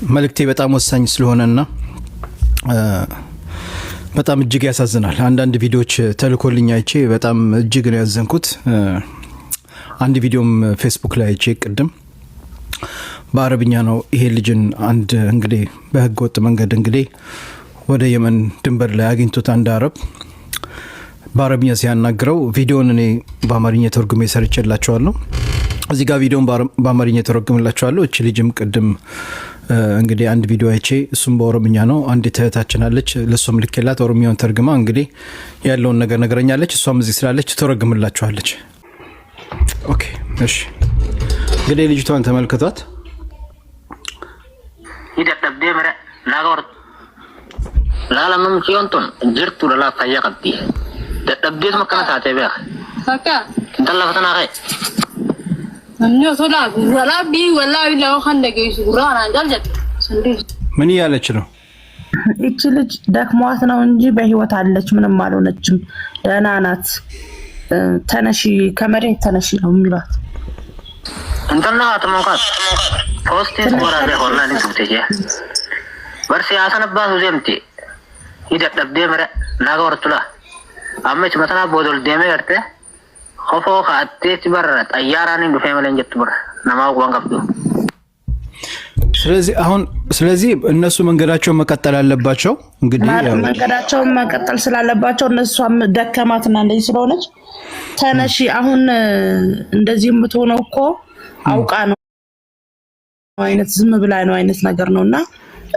መልክቴ በጣም ወሳኝ ስለሆነና በጣም እጅግ ያሳዝናል። አንዳንድ ቪዲዮዎች ተልኮልኝ አይቼ በጣም እጅግ ነው ያዘንኩት። አንድ ቪዲዮም ፌስቡክ ላይ አይቼ ቅድም በአረብኛ ነው ይሄ ልጅን አንድ እንግዲህ በህገ ወጥ መንገድ እንግዲህ ወደ የመን ድንበር ላይ አግኝቶት አንድ አረብ በአረብኛ ሲያናግረው ቪዲዮን እኔ በአማርኛ ተርጉሜ ሰርቼላችኋለሁ። እዚህ ጋር ቪዲዮን በአማርኛ ተረጉምላችኋለሁ። እቺ ልጅም ቅድም እንግዲህ አንድ ቪዲዮ አይቼ እሱም በኦሮምኛ ነው አንድ ተህታችን አለች ለሷም ልኬላት ኦሮሚያውን ተርግማ እንግዲህ ያለውን ነገር ነገረኛለች። እሷም እዚህ ስላለች ተረጉምላችኋለች። ኦኬ እሺ እንግዲህ ልጅቷን ተመልከቷት። ይደቀብደ መረ ናጋወር ላላምም ሲዮንቱን ጅርቱ ለላ ፈያቀብዲ ደቀብዴት መከናታተ ቢያ ፈካ እንተላፈተና አይ እኔ ሶላ ወላቢ ወላሂ ነው ኸንደገይሱ ቁራና ጃልጀት ምን ያለች ነው? እቺ ልጅ ደክሟት ነው እንጂ በህይወት አለች፣ ምንም አልሆነችም፣ ደህና ናት። ተነሺ ከመሬት ተነሺ ነው የሚሏት። እንተና አጥሞካት ፖስቴት ወራቤ ሆላኒ ትውቴ ወርሲ አሰነባሱ ዘምቲ ይደቀብደ መረ ናጋወርቱላ አመች መተና ቦዶል ደሜ ወርተ ሆፎ ካቴት በረት አያራኒ በፈመለንጀት በር ነማው ወንቀብዱ። ስለዚህ እነሱ መንገዳቸው መቀጠል አለባቸው። እንግዲህ መንገዳቸው መቀጠል ስላለባቸው እነሱም ደከማትና እንደዚህ ስለሆነች ተነሺ አሁን እንደዚህ የምትሆነው እኮ አውቃ ነው አይነት ዝም ብላ ነው አይነት ነገር ነውና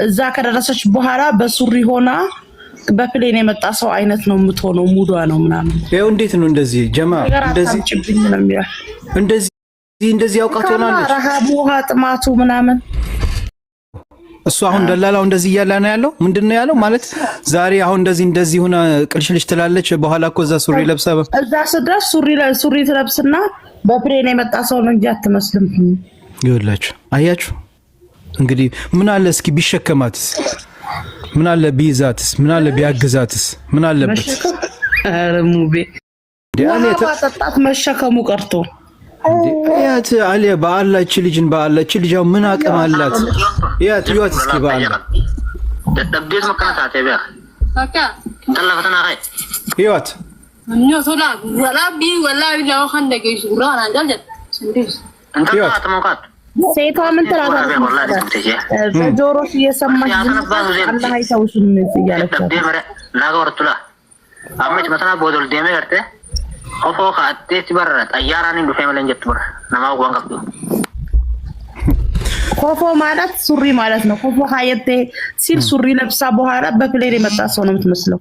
እዛ ከደረሰች በኋላ በሱሪ ሆና በፕሌን የመጣ ሰው አይነት ነው የምትሆነው። ሙዷ ነው ምናምን ያው እንዴት ነው እንደዚህ ጀማ እንደዚህ ጭብኝ ነው የሚያ እንደዚህ ያውቃት ሆናለች። ረሃቡ ውሃ ጥማቱ ምናምን እሱ አሁን ደላላው እንደዚህ እያለ ነው ያለው። ምንድነው ያለው ማለት ዛሬ አሁን እንደዚህ ሆነ ቅልሽልሽ ትላለች። በኋላ እኮ እዛ ሱሪ ለብሳ እዛ ስደርስ ሱሪ ትለብስና በፕሌን የመጣ ሰው ነው እንጂ አትመስልም። ይኸውላችሁ አያችሁ እንግዲህ ምን አለ እስኪ ቢሸከማትስ፣ ምን አለ ቢይዛትስ፣ ምን አለ ቢያግዛትስ፣ ምን አለበት? ኧረ ሙቤ ዲያኔታ ተጣጣት መሸከሙ ቀርቶ ያት አለ ባላች ልጅን ባላች ልጅው ምን አቅም አላት? ያት ይወት እስኪ ባላ ደደብዴት መከናታተ ቢያ ፈካ እንተላፈተና አይ ይወት እኔ ሶላ ወላቢ ወላሂ ነው ኸንደገይሱ ቁራና ጃልጀት እንተና አጥሞካት ሴቷ ምን ትላለች? በጆሮሽ እየሰማሽ አላህ አይተውሽም እያለች ደብረ ናጋወርቱላ አመች መተና ቦዶል ደሜ ወርተ ሆፎ ካቴት በረት አያራኒ በፈመለንጀት በር ነማው ወንቀብዱ። ኮፎ ማለት ሱሪ ማለት ነው። ኮፎ ሀየቴ ሲል ሱሪ ለብሳ በኋላ በፕሌን የመጣ ሰው ነው የምትመስለው።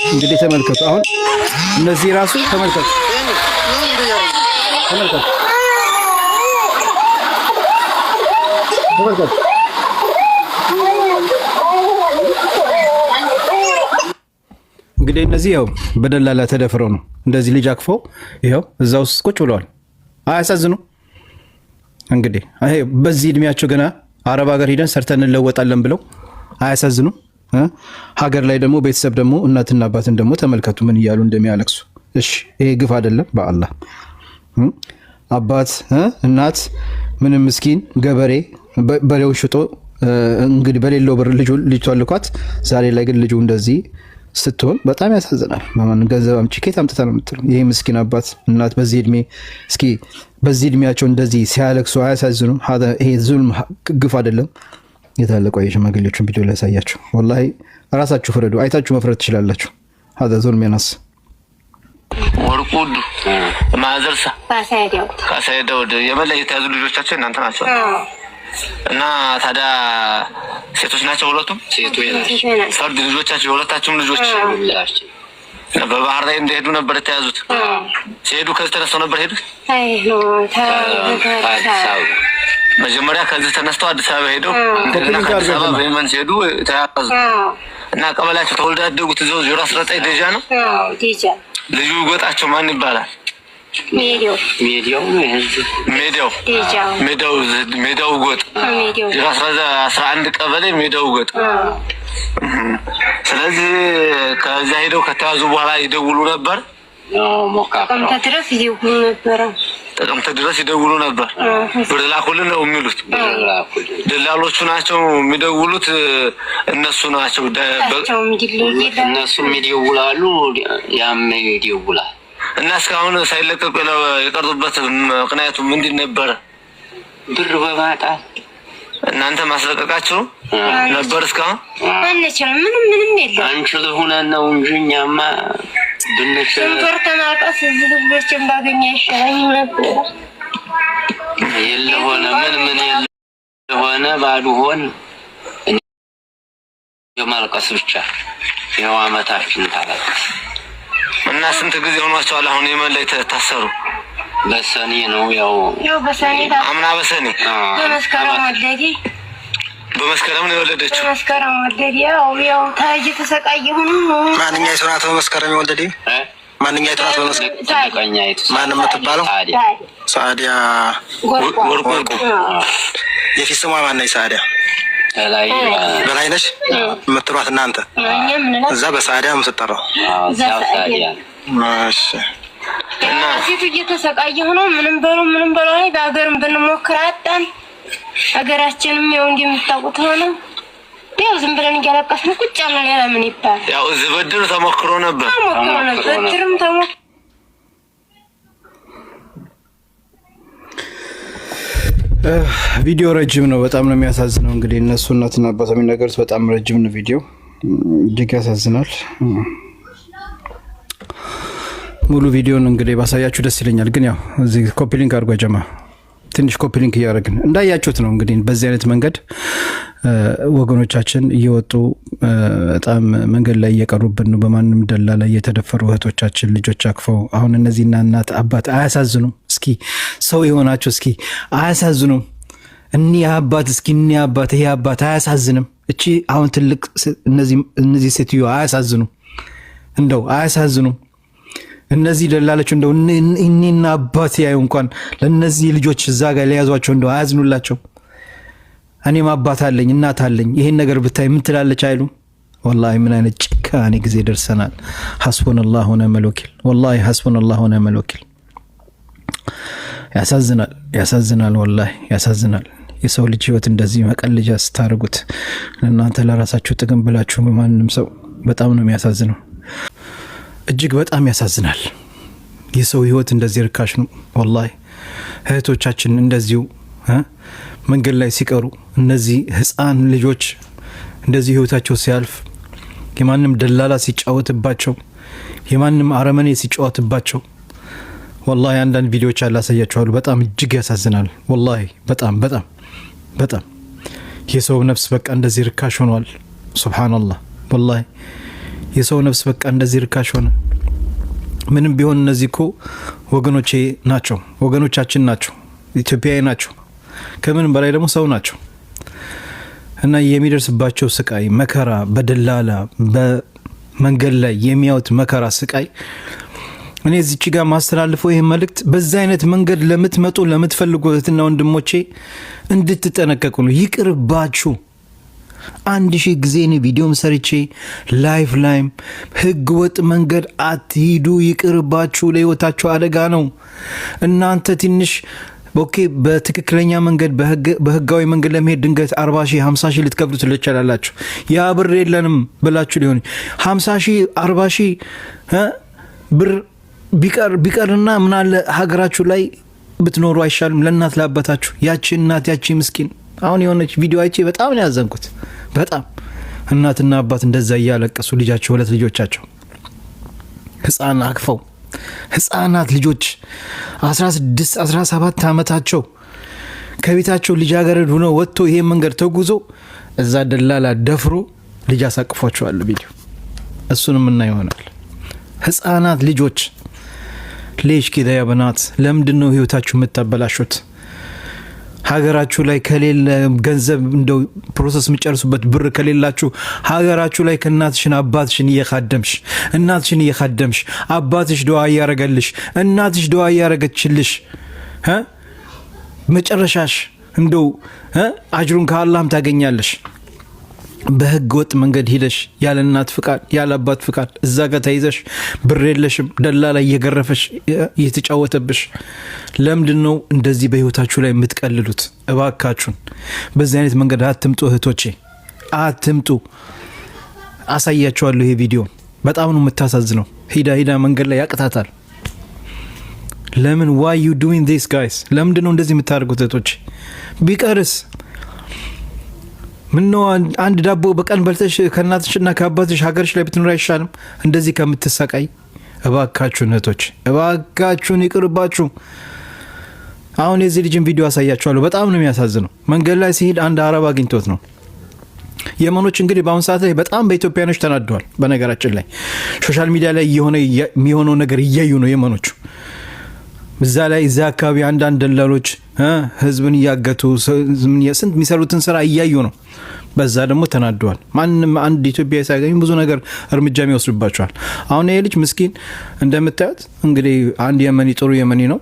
እንግዲህ ተመልከቱ። አሁን እነዚህ ራሱ ተመልከቱ። እንግዲህ እነዚህ ያው በደላላ ተደፍረው ነው እንደዚህ ልጅ አክፈው ይሄው እዛ ውስጥ ቁጭ ብለዋል። አያሳዝኑ? እንግዲህ አይ በዚህ እድሜያቸው ገና አረብ ሀገር ሄደን ሰርተን እንለወጣለን ብለው አያሳዝኑ? ሀገር ላይ ደግሞ ቤተሰብ ደግሞ እናትና አባትን ደግሞ ተመልከቱ ምን እያሉ እንደሚያለቅሱ። እሺ ይሄ ግፍ አይደለም? በአላህ አባት እናት ምንም ምስኪን ገበሬ በሬው ሽጦ እንግዲህ በሌለው ብር ልጅ ተልኳት ዛሬ ላይ ግን ልጁ እንደዚህ ስትሆን በጣም ያሳዝናል። ማማን ገንዘብ አምጪ ከየት አምጥታ ነው የምትለው? ይሄ ምስኪን አባት እናት በዚህ እድሜ እስኪ በዚህ እድሜያቸው እንደዚህ ሲያለቅሱ አያሳዝኑ? ይሄ ዙልም ግፍ አይደለም? የታለቀ የሽማግሌዎችን ቪዲዮ ላይ ያሳያችሁ። ወላሂ ራሳችሁ ፍረዱ፣ አይታችሁ መፍረድ ትችላላችሁ። هذا ظلم يا ناس ወርቁዱ ማዘርሳ ካሳይደው የመለ የተያዙ ልጆቻቸው እናንተ ናቸው እና ታዲያ ሴቶች ናቸው ሁለቱም? ሴቶች ናቸው። ፈርድ ልጆቻቸው ሁለታቸውም ልጆች በባህር ላይ እንደሄዱ ነበር የተያዙት። ሲሄዱ ከዚህ ተነስተው ነበር ሄዱት? መጀመሪያ ከዚህ ተነስተው አዲስ አበባ ሄደው እንደገና ከአዲስ አበባ በየመን ሲሄዱ ተያዙ እና ቀበላቸው ተወልደው ያደጉት እዛው 019 ደጃ ነው። ደጃ ልጁ ጎጣቸው ማን ይባላል? ሜዳው ጎጥ 11 ቀበሌ ሜዳው ጎጥ። ስለዚህ ከዛ ሄደው ከተያዙ በኋላ ይደውሉ ነበር። ጥቅምት ድረስ ይደውሉ ነበር። ብር ላኩልን ነው የሚሉት። ደላሎቹ ናቸው የሚደውሉት፣ እነሱ ናቸው እነሱም ይደውላሉ፣ ያም ይደውላል። እና እስካሁን ሳይለቀቁ የቀሩበት ምክንያቱ ምንድን ነበረ? ብር በማጣት እናንተ ማስለቀቃችሁ ነበር። እስካሁን አንችልም፣ ምንም የለም። አንችል ሆነን ነው እንጂ እኛማ ብንችል ብር ተማልቀስ እዚህ ልጆችን ባገኛ ይሻለኝ ነበር። የለሆነ ምን የለሆነ ባዶ ሆን የማልቀስ ብቻ ይኸው አመታችን ታለቀስ። እና ስንት ጊዜ ሆኗቸዋል አሁን የመን ላይ ታሰሩ? በሰኔ ነው ያው በሰኔ አምና በሰኔ በመስከረም ወለዴ በመስከረም ነው የወለደችው። በመስከረም ወለዴ ያው ታጅ ተሰቃየሁ ነው። ማንኛይቱ ናት በመስከረም የወለዴ? ማንኛይቱ ናት በመስከረም? ማን የምትባለው? ሰዓዲያ ወርቁ። የፊት ስሟ ማን ነው? ሰዓዲያ በላይ ነሽ የምትሏት እናንተ? እዛ በሰዓዲያ የምትጠራው? እሺ። እና ሴቱ እየተሰቃየሁ ነው። ምንም በለው ላይ በሀገርም ብንሞክር አጣን። ሀገራችንም ያው እንደምታውቁት ሆነ። ያው ዝም ብለን እያለቀስን ቁጭ ያልን ያለ ምን ይባል። ያው እዚህ በድር ተሞክሮ ነበር። በድርም ቪዲዮ ረጅም ነው፣ በጣም ነው የሚያሳዝነው። እንግዲህ እነሱ እናትና አባት የሚናገሩት በጣም ረጅም ነው ቪዲዮ፣ እጅግ ያሳዝናል። ሙሉ ቪዲዮን እንግዲህ ባሳያችሁ ደስ ይለኛል፣ ግን ያው እዚህ ኮፒ ሊንክ አድርጓ ጀማ ትንሽ ኮፒ ሊንክ እያደረግን እንዳያችሁት ነው። እንግዲህ በዚህ አይነት መንገድ ወገኖቻችን እየወጡ በጣም መንገድ ላይ እየቀሩብን ነው። በማንም ደላላ እየተደፈሩ እህቶቻችን ልጆች አቅፈው። አሁን እነዚህና እናት አባት አያሳዝኑም? እስኪ ሰው የሆናችሁ እስኪ አያሳዝኑም? እኒህ አባት እስኪ እኒህ አባት ይሄ አባት አያሳዝንም? እቺ አሁን ትልቅ እነዚህ ሴትዮ አያሳዝኑም? እንደው አያሳዝኑም? እነዚህ ደላለች እንደው እኔና አባት ያዩ እንኳን ለነዚህ ልጆች እዛ ጋር ሊያዟቸው እንደው አያዝኑላቸው? እኔም አባት አለኝ እናት አለኝ፣ ይሄን ነገር ብታይ ምን ትላለች አይሉ? ወላሂ ምን አይነት ጭካኔ ጊዜ ደርሰናል። ሐስቡነላሁ ወኒዕመል ወኪል፣ ወላሂ ሐስቡነላሁ ወኒዕመል ወኪል። ያሳዝናል፣ ያሳዝናል፣ ወላሂ ያሳዝናል። የሰው ልጅ ህይወት እንደዚህ መቀለጃ ስታደርጉት እናንተ ለራሳችሁ ጥቅም ብላችሁ ማንም ሰው በጣም ነው የሚያሳዝነው። እጅግ በጣም ያሳዝናል። የሰው ህይወት እንደዚህ ርካሽ ነው ወላሂ። እህቶቻችን እንደዚሁ መንገድ ላይ ሲቀሩ እነዚህ ህፃን ልጆች እንደዚህ ህይወታቸው ሲያልፍ የማንም ደላላ ሲጫወትባቸው የማንም አረመኔ ሲጫወትባቸው ወላሂ አንዳንድ ቪዲዮዎች አላሳያችኋለሁ። በጣም እጅግ ያሳዝናል ወላሂ። በጣም በጣም በጣም የሰው ነፍስ በቃ እንደዚህ ርካሽ ሆኗል። ሱብሃንአላህ ወላሂ የሰው ነፍስ በቃ እንደዚህ ርካሽ ሆነ። ምንም ቢሆን እነዚህ እኮ ወገኖቼ ናቸው፣ ወገኖቻችን ናቸው፣ ኢትዮጵያዊ ናቸው። ከምንም በላይ ደግሞ ሰው ናቸው እና የሚደርስባቸው ስቃይ መከራ፣ በደላላ በመንገድ ላይ የሚያዩት መከራ ስቃይ። እኔ እዚች ጋር ማስተላልፈው ይህ መልእክት በዛ አይነት መንገድ ለምትመጡ ለምትፈልጉ እህትና ወንድሞቼ እንድትጠነቀቁ ነው። ይቅርባችሁ። 1000 ጊዜ እኔ ቪዲዮም ሰርቼ ላይፍ ላይም ህገ ወጥ መንገድ አትሂዱ፣ ይቅርባችሁ፣ ለህይወታችሁ አደጋ ነው። እናንተ ትንሽ ኦኬ በትክክለኛ መንገድ በህጋዊ መንገድ ለመሄድ ድንገት 40,000 50,000 ልትከፍሉ ትችላላችሁ። ያ ብር የለንም ብላችሁ ሊሆን 50,000 40,000 ብር ቢቀርና ምን አለ ሀገራችሁ ላይ ብትኖሩ አይሻልም? ለእናት ለአባታችሁ። ያቺ እናት ያቺ ምስኪን አሁን የሆነች ቪዲዮ አይቼ በጣም ነው ያዘንኩት። በጣም እናትና አባት እንደዛ እያለቀሱ ልጃቸው 2 ልጆቻቸው ህፃን አቅፈው ህፃናት ልጆች 16 17 ዓመታቸው ከቤታቸው ልጃገረድ ሆነው ወጥቶ ይሄ መንገድ ተጉዞ እዛ ደላላ ደፍሮ ልጅ አሳቅፏቸዋል። ቪዲዮ እሱንም እና ይሆናል። ህፃናት ልጆች ሌሽ ከዳ ያበናት ለምንድነው ህይወታችሁ የምታበላሹት? ሀገራችሁ ላይ ከሌለ ገንዘብ እንደው ፕሮሰስ የሚጨርሱበት ብር ከሌላችሁ ሀገራችሁ ላይ ከእናትሽን አባትሽን እየካደምሽ እናትሽን እየካደምሽ አባትሽ ዱዓ እያረገልሽ እናትሽ ዱዓ እያረገችልሽ መጨረሻሽ እንደው አጅሩን ከአላህም ታገኛለሽ። በህገ ወጥ መንገድ ሄደሽ ያለ እናት ፍቃድ ያለ አባት ፍቃድ እዛ ጋር ተይዘሽ ብር የለሽም ደላላ እየገረፈሽ እየተጫወተብሽ ለምንድነው እንደዚህ በህይወታችሁ ላይ የምትቀልሉት? እባካችሁን በዚህ አይነት መንገድ አትምጡ እህቶቼ፣ አትምጡ። አሳያችኋለሁ። ይሄ ቪዲዮ በጣም ነው የምታሳዝነው። ሂዳ መንገድ ላይ ያቅታታል። ለምን why you doing this guys? ለምንድነው እንደዚህ የምታደርጉት እህቶቼ? ቢቀርስ ምነው አንድ ዳቦ በቀን በልተሽ ከእናትሽና ከአባትሽ ሀገርሽ ላይ ብትኖር አይሻልም? እንደዚህ ከምትሰቃይ። እባካችሁን እህቶች እባካችሁን ይቅርባችሁ። አሁን የዚህ ልጅን ቪዲዮ አሳያችኋለሁ። በጣም ነው የሚያሳዝነው። መንገድ ላይ ሲሄድ አንድ አረብ አግኝቶት ነው። የመኖች እንግዲህ በአሁን ሰዓት ላይ በጣም በኢትዮጵያኖች ተናደዋል። በነገራችን ላይ ሶሻል ሚዲያ ላይ የሚሆነው ነገር እያዩ ነው የመኖቹ። እዛ ላይ እዛ አካባቢ አንዳንድ ደላሎች ህዝብን እያገቱ ስንት የሚሰሩትን ስራ እያዩ ነው። በዛ ደግሞ ተናደዋል። ማንም አንድ ኢትዮጵያዊ ሲያገኙ ብዙ ነገር እርምጃ ይወስድባቸዋል። አሁን ይሄ ልጅ ምስኪን እንደምታዩት እንግዲህ አንድ የመኒ ጥሩ የመኒ ነው።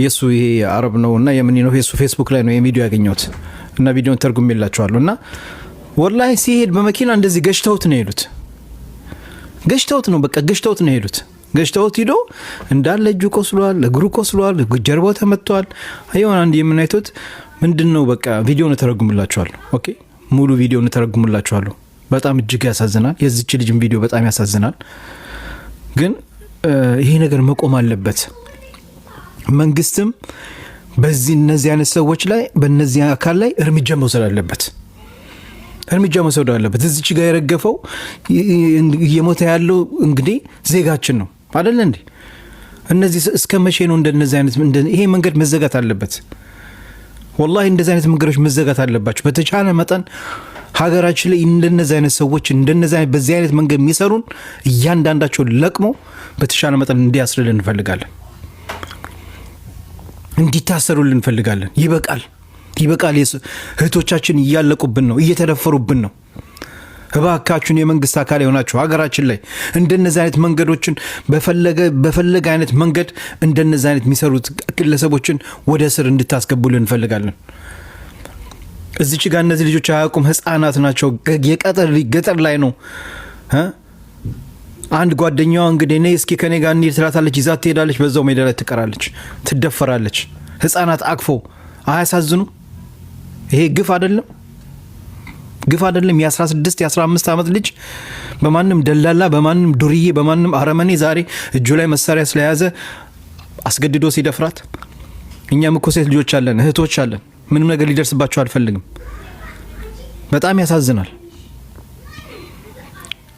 የሱ ይሄ አረብ ነው እና የመኒ ነው። የሱ ፌስቡክ ላይ ነው የቪዲዮ ያገኘሁት እና ቪዲዮን ተርጉሜላችኋለሁ። እና ወላሂ ሲሄድ በመኪና እንደዚህ ገሽተውት ነው የሄዱት። ገሽተውት ነው በቃ ገሽተውት ነው የሄዱት። ገሽተውት ሂዶ እንዳለ እጁ ቆስሏል፣ እግሩ ቆስሏል፣ ጀርባው ተመቷል። አይሆን አንድ የምናይቶት ምንድነው በቃ ቪዲዮውን ተረጉምላችኋለሁ። ኦኬ ሙሉ ቪዲዮውን ተረጉምላችኋለሁ። በጣም እጅግ ያሳዝናል። የዚች ልጅም ቪዲዮ በጣም ያሳዝናል። ግን ይሄ ነገር መቆም አለበት። መንግስትም በዚህ እነዚህ አይነት ሰዎች ላይ በእነዚህ አካል ላይ እርምጃ መውሰድ አለበት። እርምጃ መውሰድ አለበት። እዚች ጋር የረገፈው እየሞተ ያለው እንግዲህ ዜጋችን ነው አይደል እንዴ? እነዚህ እስከ መቼ ነው እንደነዚህ አይነት ይሄ መንገድ መዘጋት አለበት። ወላሂ እንደዚህ አይነት መንገዶች መዘጋት አለባቸው። በተቻለ መጠን ሀገራችን ላይ እንደነዚህ አይነት ሰዎች እንደነዚህ አይነት በዚህ አይነት መንገድ የሚሰሩን እያንዳንዳቸው ለቅሞ በተቻለ መጠን እንዲያስርልን እንፈልጋለን። እንዲታሰሩልን እንፈልጋለን። ይበቃል። እህቶቻችን እያለቁብን ነው፣ እየተደፈሩብን ነው። እባካችሁን የመንግስት አካል የሆናችሁ ሀገራችን ላይ እንደነዚህ አይነት መንገዶችን በፈለገ አይነት መንገድ እንደነዚህ አይነት የሚሰሩት ግለሰቦችን ወደ ስር እንድታስገቡልን እንፈልጋለን። እዚች ጋር እነዚህ ልጆች አያውቁም፣ ህፃናት ናቸው። ገጠር ላይ ነው። አንድ ጓደኛዋ እንግዲህ እኔ እስኪ ከኔ ጋር እንሂድ ትላታለች፣ ይዛት ትሄዳለች። በዛው ሜዳ ላይ ትቀራለች፣ ትደፈራለች። ህፃናት አቅፎ አያሳዝኑ? ይሄ ግፍ አይደለም? ግፍ አይደለም? የ16 የ15 ዓመት ልጅ በማንም ደላላ በማንም ዱርዬ በማንም አረመኔ ዛሬ እጁ ላይ መሳሪያ ስለያዘ አስገድዶ ሲደፍራት። እኛም እኮ ሴት ልጆች አለን፣ እህቶች አለን። ምንም ነገር ሊደርስባቸው አልፈልግም። በጣም ያሳዝናል።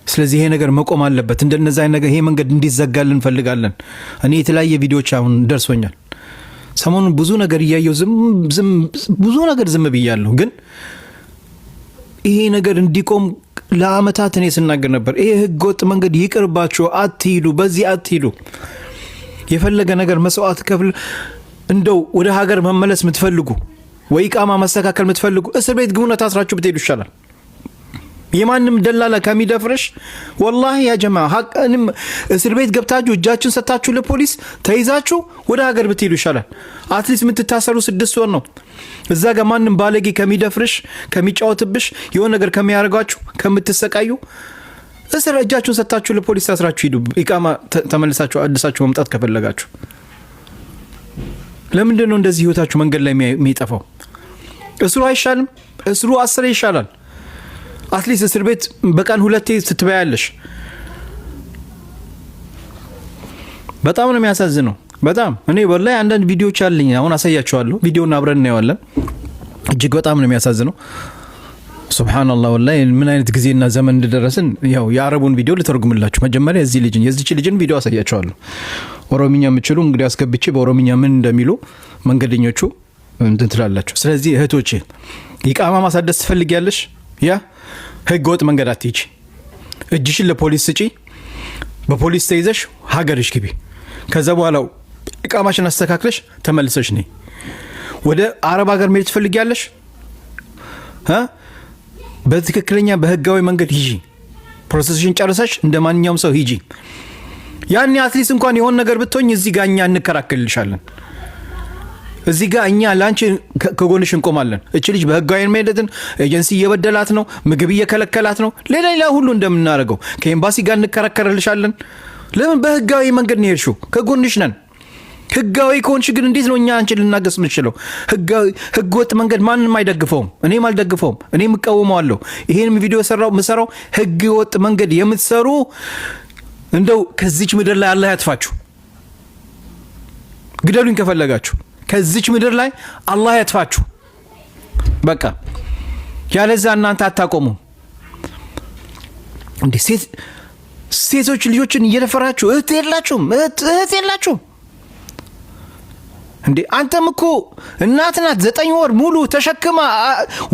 ስለዚህ ይሄ ነገር መቆም አለበት። እንደነዛ ነገር ይሄ መንገድ እንዲዘጋልን እንፈልጋለን። እኔ የተለያየ ቪዲዮዎች አሁን ደርሶኛል። ሰሞኑን ብዙ ነገር እያየሁ ብዙ ነገር ዝም ብያለሁ። ግን ይሄ ነገር እንዲቆም ለአመታት እኔ ስናገር ነበር። ይሄ ህገወጥ መንገድ ይቅርባችሁ፣ አትሂዱ፣ በዚህ አትሂዱ። የፈለገ ነገር መስዋዕት ከፍል እንደው ወደ ሀገር መመለስ የምትፈልጉ ወይ ቃማ ማስተካከል የምትፈልጉ እስር ቤት ግቡና ታስራችሁ ብትሄዱ ይሻላል። የማንም ደላላ ከሚደፍረሽ ወላሂ ያ ጀማ ሀቅንም እስር ቤት ገብታችሁ እጃችሁን ሰጣችሁ ለፖሊስ ተይዛችሁ ወደ ሀገር ብትሄዱ ይሻላል። አትሊስት የምትታሰሩ 6 ወር ነው። እዛ ጋር ማንም ባለጌ ከሚደፍርሽ ከሚጫወትብሽ የሆነ ነገር ከሚያደርጋችሁ ከምትሰቃዩ እስር እጃችሁን ሰጣችሁ ለፖሊስ ታስራችሁ ሂዱ። ኢቃማ ተመልሳችሁ አዲሳችሁ መምጣት ከፈለጋችሁ። ለምንድን ነው እንደዚህ ህይወታችሁ መንገድ ላይ የሚጠፋው? እስሩ አይሻልም? እስሩ 10 ይሻላል። አትሊስት እስር ቤት በቀን 2 ስትበያለሽ። በጣም ነው የሚያሳዝነው። በጣም እኔ ወላሂ አንዳንድ ቪዲዮዎች አለኝ፣ አሁን አሳያችኋለሁ። ቪዲዮውን አብረን እናየዋለን። እጅግ በጣም ነው የሚያሳዝነው። ሱብሃንአላህ ወላሂ ምን አይነት ጊዜና ዘመን እንደደረስን። ያው የአረቡን ቪዲዮ ልተርጉምላችሁ። መጀመሪያ የዚች ልጅን ቪዲዮ አሳያችኋለሁ። ኦሮሚኛ የምትችሉ እንግዲህ አስገብቼ በኦሮሚኛ ምን እንደሚሉ መንገደኞቹ እንትን ትላላችሁ። ስለዚህ እህቶቼ ኢቃማ ማሳደስ ትፈልጊያለሽ? ያ ህገ ወጥ መንገድ አትሂጂ። እጅሽን ለፖሊስ ስጪ። በፖሊስ ተይዘሽ ሀገርሽ ግቢ። ከዛ በኋላ ኢቃማሽን አስተካክለሽ ተመልሰሽ ነይ። ወደ አረብ ሀገር መሄድ ትፈልጊያለሽ? በትክክለኛ በህጋዊ መንገድ ሂጂ። ፕሮሰስሽን ጨርሰሽ እንደ ማንኛውም ሰው ሂጂ። ያኔ አትሊስት እንኳን የሆነ ነገር ብትሆኝ እዚህ ጋር እኛ እንከራከልልሻለን። እዚህ ጋር እኛ ላንቺ ከጎንሽ እንቆማለን። እቺ ልጅ በህጋዊ መሄድን ኤጀንሲ እየበደላት ነው፣ ምግብ እየከለከላት ነው፣ ሌላ ሁሉ እንደምናደርገው ከኤምባሲ ጋር እንከራከርልሻለን። ለምን በህጋዊ መንገድ ነው የሄድሽው? ከጎንሽ ነን። ህጋዊ ከሆንሽ ግን እንዴት ነው እኛ አንቺን ልናገስ የምንችለው? ህገወጥ መንገድ ማንም አይደግፈውም፣ እኔም አልደግፈውም፣ እኔም እቃወመዋለሁ። ይሄን ቪዲዮ የምሰራው ህገወጥ መንገድ የምትሰሩ እንደው ከዚች ምድር ላይ አላህ ያጥፋችሁ። ግደሉኝ ከፈለጋችሁ፣ ከዚች ምድር ላይ አላህ ያጥፋችሁ። በቃ ያለዛ እናንተ አታቆሙ እንዴ? ሴቶች ልጆችን እየደፈራችሁ እህት የላችሁም እንዴ? አንተም እኮ እናት ናት፣ 9 ወር ሙሉ ተሸክማ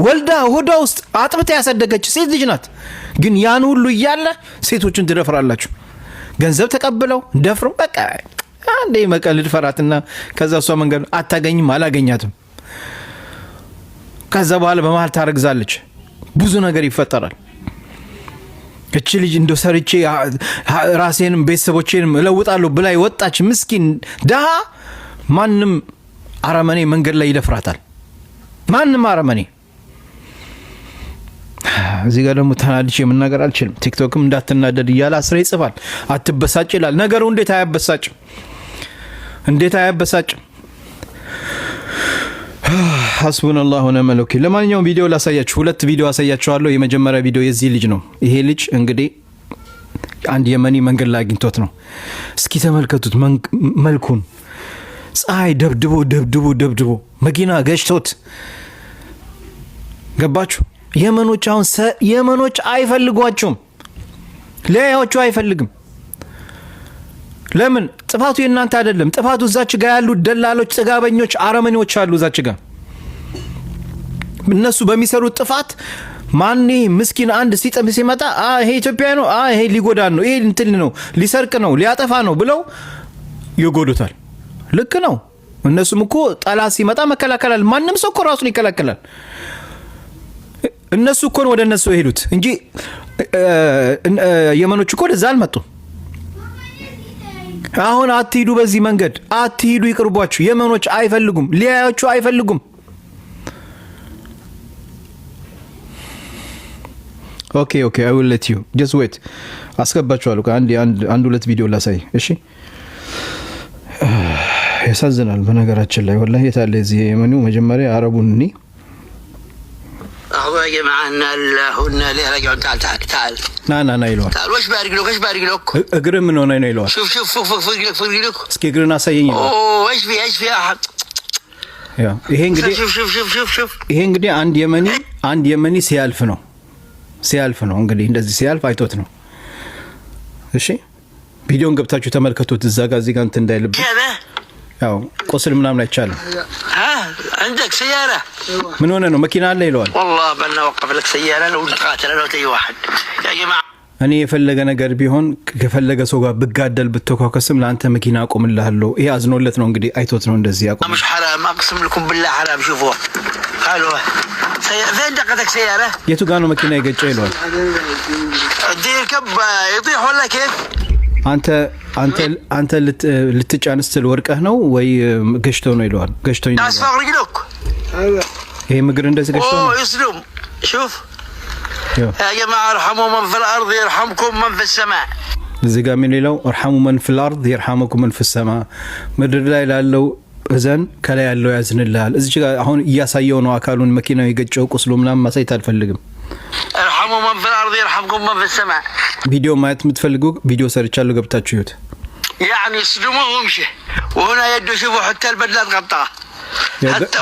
ወልዳ ሆዷ ውስጥ አጥብታ ያሳደገች ሴት ልጅ ናት። ግን ያን ሁሉ እያለ ሴቶችን ትደፍራላችሁ። ገንዘብ ተቀብለው ደፍረው በቃ አንዴ መቀልድ ፈራትና ከዛ እሷ መንገድ አታገኝም፣ አላገኛትም። ከዛ በኋላ በመሃል ታረግዛለች፣ ብዙ ነገር ይፈጠራል። እቺ ልጅ እንደው ሰርቼ ራሴንም ቤተሰቦቼንም እለውጣለሁ ብላ ወጣች ምስኪን ደሃ። ማንም አረመኔ መንገድ ላይ ይደፍራታል። ማንም አረመኔ። እዚህ ጋር ደግሞ ተናድጄ የምናገር አልችልም። ቲክቶክም እንዳትናደድ እያለ አስሬ ይጽፋል። አትበሳጭ ይላል። ነገሩ እንዴት አያበሳጭም? ሐስቡነላሁ ወኒዕመል ወኪል። ለማንኛውም ቪዲዮ ላሳያችሁ፣ 2 ቪዲዮ አሳያችኋለሁ። የመጀመሪያ ቪዲዮ የዚህ ልጅ ነው። ይሄ ልጅ እንግዲህ አንድ የመኒ መንገድ ላይ አግኝቶት ነው። እስኪ ተመልከቱት መልኩን። ፀሐይ ደብድቦ መኪና ገጭቶት። ገባችሁ? የመኖች አሁን የመኖች አይፈልጓቸውም፣ ሊያያቸው አይፈልግም። ለምን? ጥፋቱ የእናንተ አይደለም። ጥፋቱ እዛች ጋር ያሉ ደላሎች፣ ጥጋበኞች፣ አረመኔዎች አሉ እዛች ጋር። እነሱ በሚሰሩት ጥፋት ማን ምስኪን አንድ ሲመጣ ይሄ ኢትዮጵያ ነው፣ ይሄ ሊጎዳን ነው፣ ይሄ እንትን ነው፣ ሊሰርቅ ነው፣ ሊያጠፋ ነው ብለው ይጎዱታል። ልክ ነው። እነሱም እኮ ጠላት ሲመጣ መከላከላል። ማንም ሰው እኮ ራሱን ይከላከላል። እነሱ እኮ ነው ወደ እነሱ የሄዱት እንጂ የመኖች እኮ ወደዛ አልመጡም። አሁን አትሂዱ፣ በዚህ መንገድ አትሂዱ፣ ይቅርቧችሁ። የመኖች አይፈልጉም፣ ሊያያችሁ አይፈልጉም። ኦኬ I will let you just wait። አስገባችኋለሁ። አንድ 2 ቪዲዮ ላሳይ። እሺ፣ ያሳዝናል በነገራችን ላይ ወላሂ። የታለ እዚህ የመኑ መጀመሪያ አረቡን እኔ أخوة يا جماعة إن ليه رجعوا تعال نا يلوان تعال وش بارق لك اقرب من هنا يلوان شوف فوق رجلك اسكي اقرنا سايين اوه ايش في احد يا ይሄ እንግዲህ شوف ይሄ እንግዲህ አንድ የመኒ ሲያልፍ ነው እንግዲህ እንደዚህ ሲያልፍ አይቶት ነው። እሺ ቪዲዮን ገብታችሁ ተመልከቱት። እዛ ጋር እዚህ ጋር እንትን እንዳይልብ ያው ቁስል ምናምን አይቻልም። عندك سيارة من هنا ነው መኪና አለ ይለዋል። والله بدنا نوقف لك سيارة لو تقاتل انا وأي واحد يا جماعة። እኔ የፈለገ ነገር ቢሆን ከፈለገ ሰው ጋር ብጋደል ብትኳከስም ለአንተ መኪና አቆምልሃለሁ። ይሄ አዝኖለት ነው እንግዲህ አይቶት ነው እንደዚህ ያቆም። مش حرام اقسم لكم بالله حرام። شوفوا قالوا فين دقتك سيارة؟ የቱ ጋር ነው መኪና የገጨ ይለዋል። الدير كب يطيح ولا كيف؟ አንተ ልትጫን ስትል ወርቀህ ነው ወይ ገሽተው ነው ይለዋል። ገሽተው ነው اسفق رجلك ይሄ ምግር እንደዚህ ገሽተው ነው يسلم. شوف يا جماعة ارحموا من في الأرض يرحمكم من في السماء። እዚህ ጋር ምን ይላል? ارحموا من في الأرض يرحمكم من في السماء። ምድር ላይ ላለው እዘን ከላይ ያለው ያዝንልሃል። እዚህ ጋር አሁን እያሳየው ነው አካሉን መኪናው የገጨው ቁስሉ ምናምን ማሳየት አልፈልግም። ارحموا من في الأرض يرحمكم من في السماء። ቪዲዮ ማየት የምትፈልጉ ቪዲዮ ሰርቻለሁ ገብታችሁ ይዩት። يعني يصدموه ويمشي وهنا يده شوفوا حتى البدلة تقطعه حتى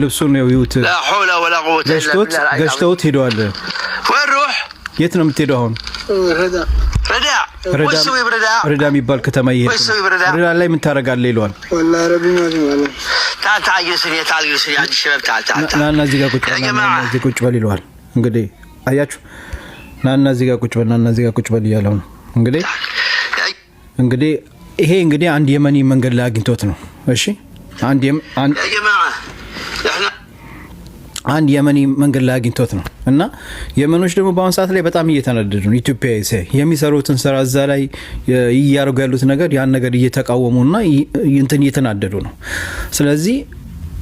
ልብሱን ነው ይዩት። لا حول ولا قوة إلا بالله። ገሽተውት ሄደዋል። وين روح؟ የት ነው የምትሄደው አሁን? رداع ويسوي برداع ረዳ የሚባል ከተማ ይሄድ። ረዳ ላይ ምን ታረጋለህ ይለዋል። والله ربي ما في والله تعال جلسني عند الشباب تعال ናና እዚህ ጋር ቁጭ በል እዚህ ቁጭ በል ይለዋል። እንግዲህ አያችሁ ናና እዚህ ጋር ቁጭ በል ናና እዚህ ጋር ቁጭ በል እያለው ነው እንግዲህ ይሄ እንግዲህ አንድ የመኒ መንገድ ላይ አግኝቶት ነው። እሺ አንድ የመኒ መንገድ ላይ አግኝቶት ነው እና የመኖች ደግሞ በአሁን ሰዓት ላይ በጣም እየተናደዱ ነው። ኢትዮጵያ የሚሰሩትን ስራ እዛ ላይ እያደረጉ ያሉት ነገር ያን ነገር እየተቃወሙና እንትን እየተናደዱ ነው። ስለዚህ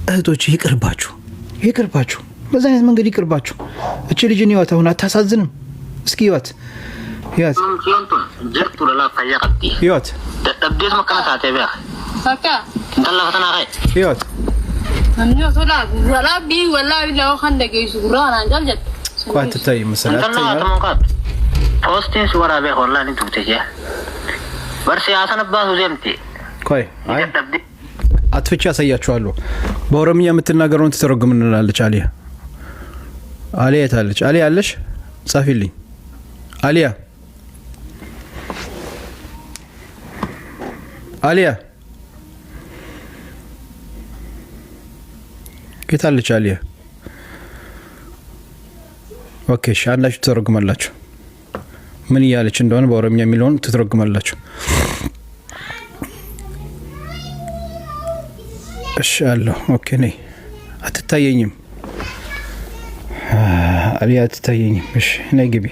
እህቶች ይቅርባችሁ፣ በዛ አይነት መንገድ ይቅርባችሁ። እቺ ልጅን ህይወት አሁን አታሳዝንም? እስኪ ህይወት ቋንትታይ መሰላት ፖስቲንስ ወራቤ ሆላኒ ቱብተየ ወርሲ አሰነባሱ ዘምቲ ቆይ አይ አትፍቻ ያሳያችኋለሁ። በኦሮምኛ የምትናገረውን ትተረጉምልናለች። አሊያ ታለች። አሊያ አለሽ? ጻፊልኝ አሊያ ከታለች አሊያ። ኦኬ እሺ፣ አንዳችሁ ትተረጉማላችሁ ምን እያለች እንደሆነ በኦሮምኛ የሚለውን ትተረጉማላችሁ። እሺ አለሁ። ኦኬ ነይ። አትታየኝም አሊያ አትታየኝም። እሺ ነይ ግቢ።